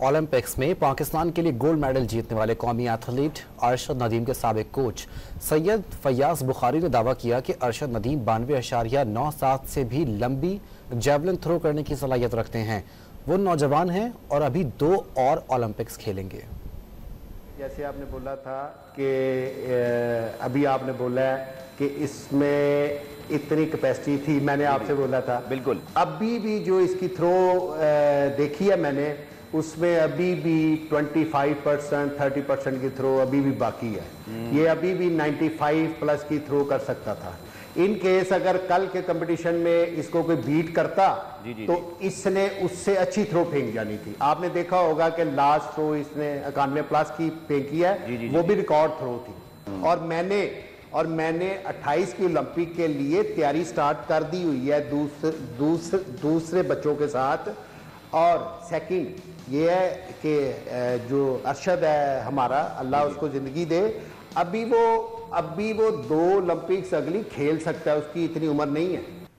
Olympics में पाकिस्तान के लिए गोल्ड मेडल जीतने वाले कौमी एथलीट अरशद नदीम के साबिक कोच सैयद फयाज बुखारी ने दावा किया कि अरशद नदीम 92.97 से भी लंबी जैवलिन थ्रो करने की सलाहियत रखते हैं। वो नौजवान हैं और अभी 2 और ओलंपिक्स खेलेंगे। जैसे आपने बोला था कि अभी आपने बोला है कि इसमें इतनी कैपेसिटी थी, मैंने आपसे बोला था बिल्कुल। अभी भी जो इसकी थ्रो देखी है मैंने, उसमें अभी भी 25% 30% की थ्रो अभी भी बाकी है। ये अभी भी 95 प्लस की थ्रो कर सकता था। इन केस अगर कल के कंपटीशन में इसको कोई बीट करता तो इसने उससे अच्छी थ्रो फेंक जानी थी। आपने देखा होगा कि लास्ट थ्रो इसने 91 प्लस की फेंकी है, वो भी रिकॉर्ड थ्रो थी। और मैंने 28 की ओलंपिक के लिए तैयारी स्टार्ट कर दी हुई है दूसरे बच्चों के साथ। और सेकंड ये है कि जो अरशद है हमारा, अल्लाह उसको ज़िंदगी दे, अभी वो 2 ओलंपिक्स अगली खेल सकता है, उसकी इतनी उम्र नहीं है।